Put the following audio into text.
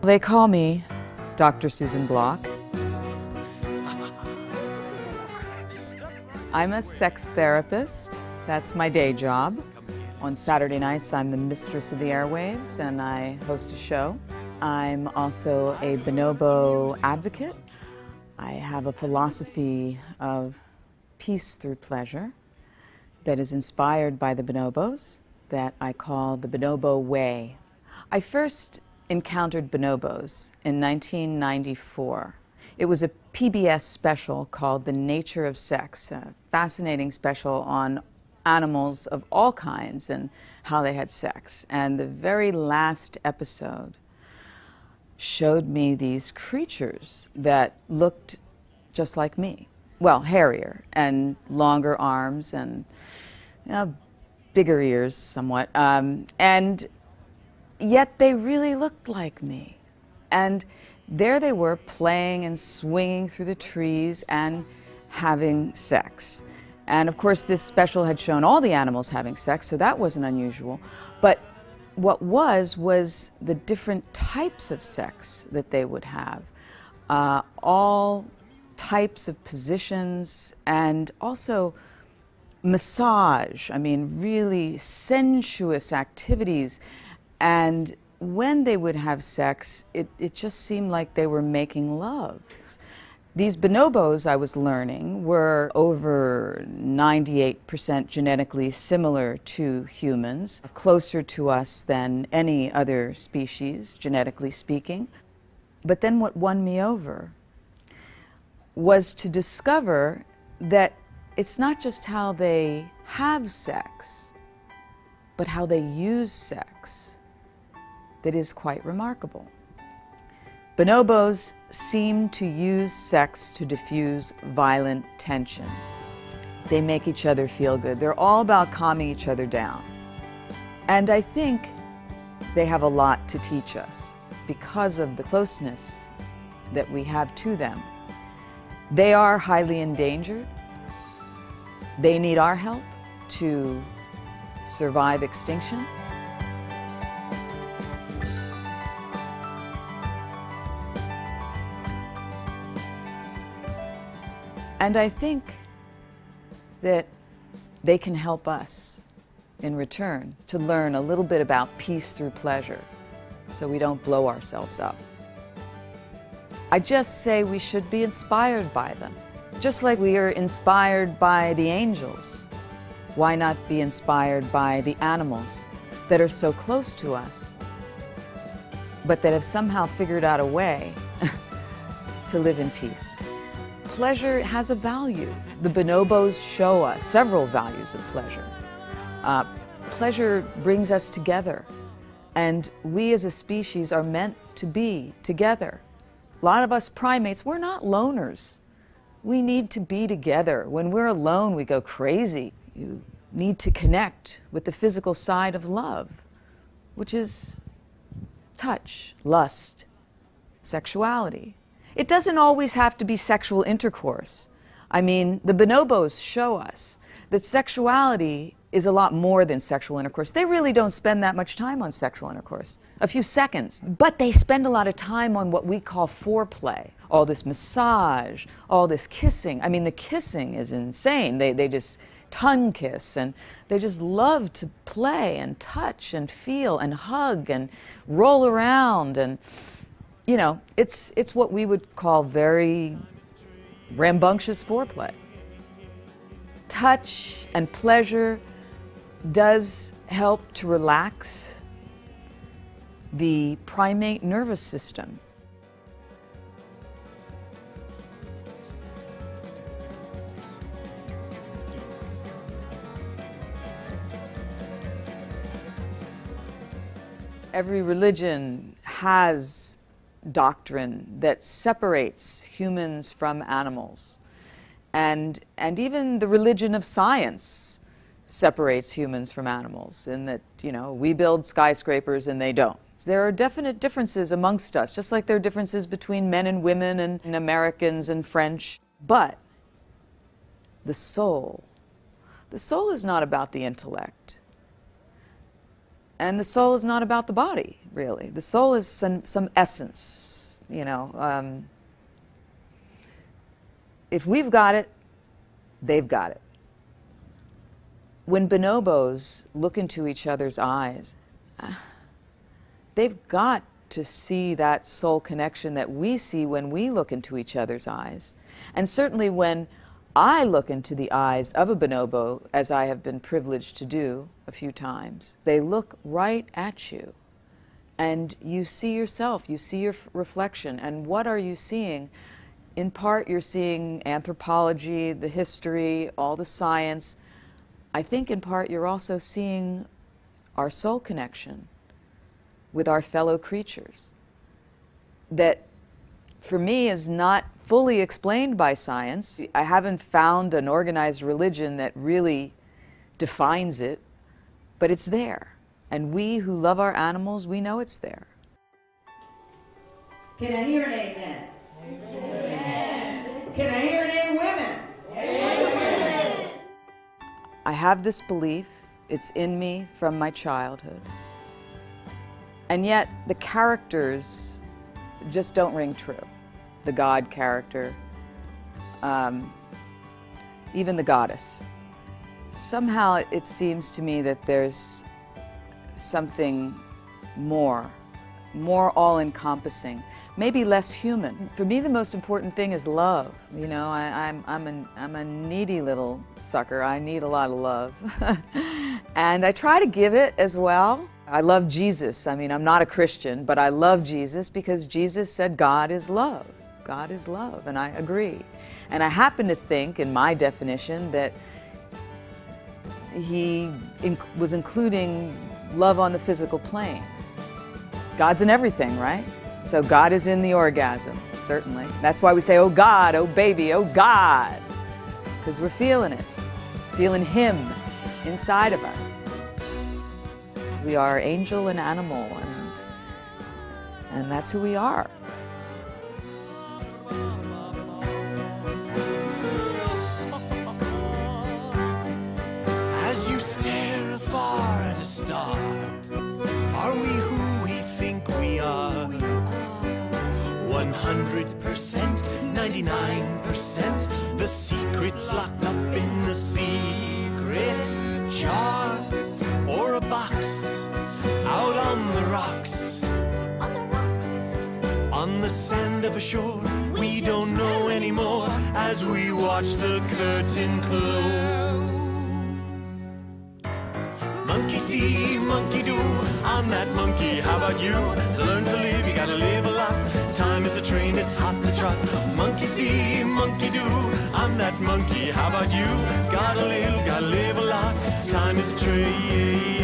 They call me Dr. Susan Block. I'm a sex therapist. That's my day job. On Saturday nights, I'm the mistress of the airwaves and I host a show. I'm also a bonobo advocate. I have a philosophy of peace through pleasure that is inspired by the bonobos that I call the Bonobo WaY. I first encountered bonobos in 1994. It was a PBS special called The Nature of Sex, a fascinating special on animals of all kinds and how they had sex. And the very last episode showed me these creatures that looked just like me. Well, hairier and longer arms and bigger ears somewhat. And yet they really looked like me. And there they were playing and swinging through the trees and having sex. And of course this special had shown all the animals having sex, so that wasn't unusual. But what was the different types of sex that they would have. All types of positions and also massage, I mean really sensuous activities. And when they would have sex, it just seemed like they were making love. These bonobos, I was learning, were over 98% genetically similar to humans, closer to us than any other species, genetically speaking. But then what won me over was to discover that it's not just how they have sex, but how they use sex that is quite remarkable. Bonobos seem to use sex to diffuse violent tension. They make each other feel good. They're all about calming each other down. And I think they have a lot to teach us because of the closeness that we have to them. They are highly endangered. They need our help to survive extinction. And I think that they can help us in return to learn a little bit about peace through pleasure so we don't blow ourselves up. I just say we should be inspired by them. Just like we are inspired by the angels, why not be inspired by the animals that are so close to us, but that have somehow figured out a way to live in peace? Pleasure has a value. The bonobos show us several values of pleasure. Pleasure brings us together, and we as a species are meant to be together. A lot of us primates, we're not loners. We need to be together. When we're alone, we go crazy. You need to connect with the physical side of love, which is touch, lust, sexuality. It doesn't always have to be sexual intercourse. I mean, the bonobos show us that sexuality is a lot more than sexual intercourse. They really don't spend that much time on sexual intercourse, a few seconds, but they spend a lot of time on what we call foreplay, all this massage, all this kissing. I mean, the kissing is insane. They just tongue kiss, and they just love to play and touch and feel and hug and roll around, and you know, it's what we would call very rambunctious foreplay. Touch and pleasure does help to relax the primate nervous system. Every religion has doctrine that separates humans from animals. And even the religion of science separates humans from animals in that, you know, we build skyscrapers and they don't. There are definite differences amongst us, just like there are differences between men and women and Americans and French. But the soul is not about the intellect. And the soul is not about the body, really. The soul is some essence, you know. If we've got it, they've got it. When bonobos look into each other's eyes, they've got to see that soul connection that we see when we look into each other's eyes. And certainly when I look into the eyes of a bonobo, as I have been privileged to do a few times, they look right at you. And you see yourself, you see your reflection. And what are you seeing? In part, you're seeing anthropology, the history, all the science. I think in part, you're also seeing our soul connection with our fellow creatures that, for me, is not fully explained by science. I haven't found an organized religion that really defines it, but it's there. And we who love our animals, we know it's there. Can I hear an amen? Amen. Can I hear an amen? Amen. I have this belief, it's in me from my childhood. And yet the characters just don't ring true. The God character, even the goddess. Somehow it seems to me that there's something more all-encompassing, maybe less human. For me, the most important thing is love. You know, I'm a needy little sucker. I need a lot of love. And I try to give it as well. I love Jesus. I mean, I'm not a Christian, but I love Jesus because Jesus said God is love. God is love, and I agree. And I happen to think, in my definition, that he was including love on the physical plane. God's in everything, right? So God is in the orgasm, certainly. That's why we say, oh God, oh baby, oh God, because we're feeling it, feeling Him inside of us. We are angel and animal, and that's who we are. As you stare afar at a star, are we who we think we are? 100%, 99%, the secret's locked up in the secret jar, or a box out on the rocks, on the sand of a shore. We don't know anymore as we watch the curtain close. Monkey see, monkey do, I'm that monkey, how about you? Learn to live, you gotta live a lot. Time is a train, it's hot to trot. Monkey see, monkey do, I'm that monkey, how about you? Gotta live a lot. Time is a train.